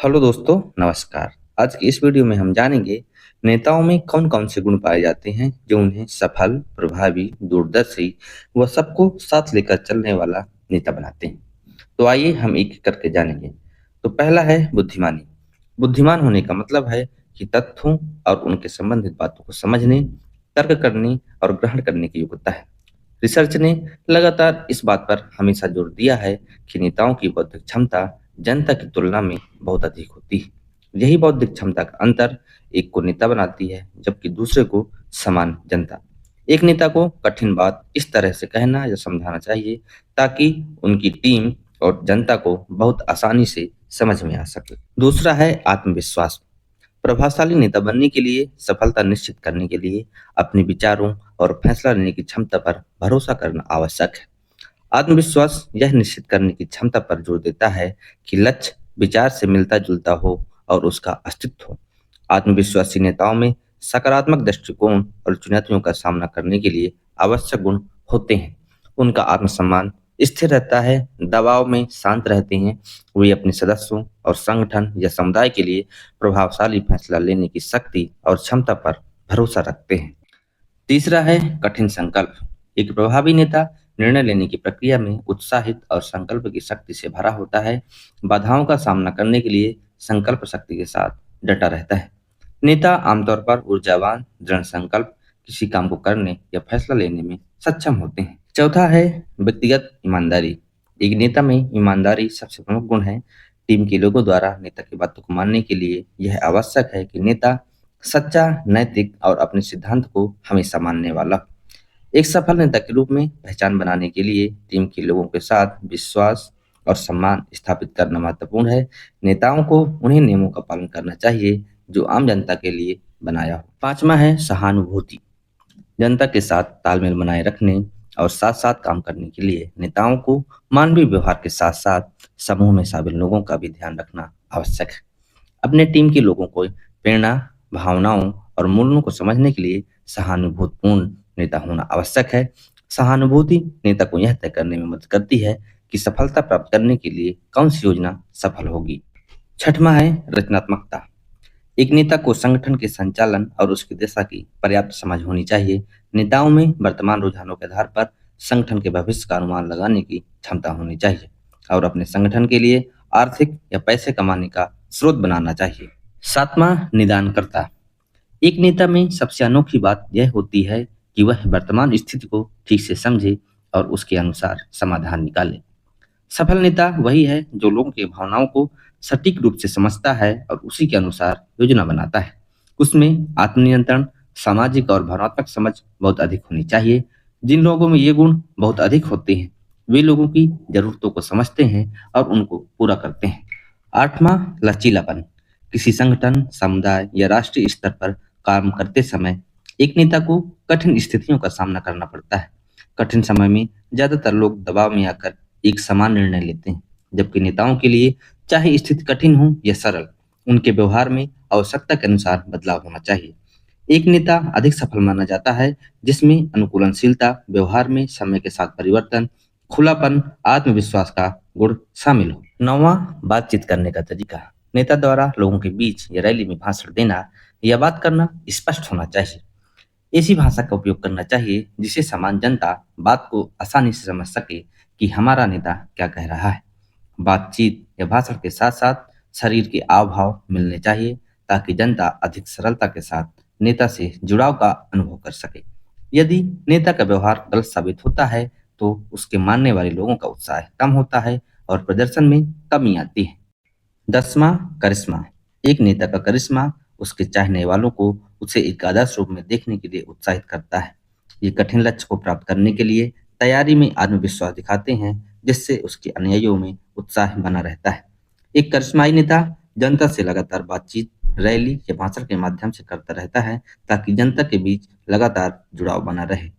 Hello दोस्तों, नमस्कार। आज की इस वीडियो में हम जानेंगे नेताओं में कौन कौन से गुण पाए जाते हैं जो उन्हें सफल, प्रभावी, दूरदर्शी व सबको साथ लेकर चलने वाला नेता बनाते हैं। तो आइए हम एक एक करके जानेंगे। तो पहला है बुद्धिमानी। बुद्धिमान होने का मतलब है कि तथ्यों और उनके संबंधित बातों को समझने, तर्क करने और ग्रहण करने की योग्यता है। रिसर्च ने लगातार इस बात पर हमेशा जोर दिया है कि नेताओं की बौद्धिक क्षमता जनता की तुलना में बहुत अधिक होती है। यही बौद्धिक क्षमता का अंतर एक को नेता बनाती है, जबकि दूसरे को समान जनता। एक नेता को कठिन बात इस तरह से कहना या समझाना चाहिए ताकि उनकी टीम और जनता को बहुत आसानी से समझ में आ सके। दूसरा है आत्मविश्वास। प्रभावशाली नेता बनने के लिए, सफलता निश्चित करने के लिए अपने विचारों और फैसला लेने की क्षमता पर भरोसा करना आवश्यक है। आत्मविश्वास यह निश्चित करने की क्षमता पर जोर देता है कि लक्ष्य विचार से मिलता जुलता हो और उसका अस्तित्व हो। आत्मविश्वासी नेताओं में सकारात्मक दृष्टिकोण और चुनौतियों का सामना करने के लिए आवश्यक गुण होते हैं। उनका आत्मसम्मान स्थिर रहता है, दबाव में शांत रहते हैं। वे अपने सदस्यों और संगठन या समुदाय के लिए प्रभावशाली फैसला लेने की शक्ति और क्षमता पर भरोसा रखते हैं। तीसरा है कठिन संकल्प। एक प्रभावी नेता निर्णय लेने की प्रक्रिया में उत्साहित और संकल्प की शक्ति से भरा होता है। बाधाओं का सामना करने के लिए संकल्प शक्ति के साथ डटा रहता है। नेता आमतौर पर ऊर्जावान, दृढ़ संकल्प, किसी काम को करने या फैसला लेने में सक्षम होते हैं। चौथा है व्यक्तिगत ईमानदारी। एक नेता में ईमानदारी सबसे प्रमुख गुण है। टीम के लोगों द्वारा नेता की बातों को मानने के लिए यह आवश्यक है कि नेता सच्चा, नैतिक और अपने सिद्धांत को हमेशा मानने वाला हो। एक सफल नेता के रूप में पहचान बनाने के लिए टीम के लोगों के साथ विश्वास और सम्मान स्थापित करना महत्वपूर्ण है। नेताओं को उन्हीं नियमों का पालन करना चाहिए जो आम जनता के लिए बनाया हो। पांचवा है सहानुभूति। जनता के साथ तालमेल बनाए रखने और साथ साथ काम करने के लिए नेताओं को मानवीय व्यवहार के साथ साथ समूह में शामिल लोगों का भी ध्यान रखना आवश्यक है। अपने टीम के लोगों को प्रेरणा, भावनाओं और मूल्यों को समझने के लिए सहानुभूतिपूर्ण नेता होना आवश्यक है। सहानुभूति नेता को यह तय करने में मदद करती है कि सफलता प्राप्त करने के लिए कौन सी योजना सफल होगी। छठवां है रचनात्मकता। एक नेता को संगठन के संचालन और उसकी दिशा की पर्याप्त समझ होनी चाहिए। नेताओं में वर्तमान रुझानों के आधार पर संगठन के भविष्य का अनुमान लगाने की क्षमता होनी चाहिए और अपने संगठन के लिए आर्थिक या पैसे कमाने का स्रोत बनाना चाहिए। सातवां निदानकर्ता। एक नेता में सबसे अनोखी बात यह होती है कि वह वर्तमान स्थिति को ठीक से समझे और उसके अनुसार समाधान निकाले। सफल नेता वही है जो लोगों की भावनाओं को सटीक रूप से समझता है और उसी के अनुसार योजना बनाता है। उसमें आत्मनियंत्रण, सामाजिक और भावनात्मक समझ बहुत अधिक होनी चाहिए। जिन लोगों में ये गुण बहुत अधिक होते हैं, वे लोगों की जरूरतों को समझते हैं और उनको पूरा करते हैं। आठवां लचीलापन। किसी संगठन, समुदाय या राष्ट्रीय स्तर पर काम करते समय एक नेता को कठिन स्थितियों का सामना करना पड़ता है। कठिन समय में ज्यादातर लोग दबाव में आकर एक समान निर्णय लेते हैं, जबकि नेताओं के लिए चाहे स्थिति कठिन हो या सरल, उनके व्यवहार में आवश्यकता के अनुसार बदलाव होना चाहिए। एक नेता अधिक सफल माना जाता है जिसमें अनुकूलनशीलता, व्यवहार में समय के साथ परिवर्तन, खुलापन, आत्मविश्वास का गुण शामिल हो। नौवां बातचीत करने का तरीका। नेता द्वारा लोगों के बीच या रैली में भाषण देना या बात करना स्पष्ट होना चाहिए। ऐसी भाषा का उपयोग करना चाहिए जिससे सामान्य जनता बात को आसानी से समझ सके कि हमारा नेता क्या कह रहा है। बातचीत या भाषण के साथ साथ शरीर के हाव भाव मिलने चाहिए ताकि जनता अधिक सरलता के साथ नेता से जुड़ाव का अनुभव कर सके। यदि नेता का व्यवहार गलत साबित होता है तो उसके मानने वाले लोगों का उत्साह कम होता है और प्रदर्शन में कमी आती है। 10वां करिश्मा। एक नेता का करिश्मा उसके चाहने वालों को उसे एक आदर्श रूप में देखने के लिए उत्साहित करता है। ये कठिन लक्ष्य को प्राप्त करने के लिए तैयारी में आत्मविश्वास दिखाते हैं जिससे उसके अनुयायियों में उत्साह बना रहता है। एक करिश्माई नेता जनता से लगातार बातचीत, रैली या भाषण के माध्यम से करता रहता है ताकि जनता के बीच लगातार जुड़ाव बना रहे।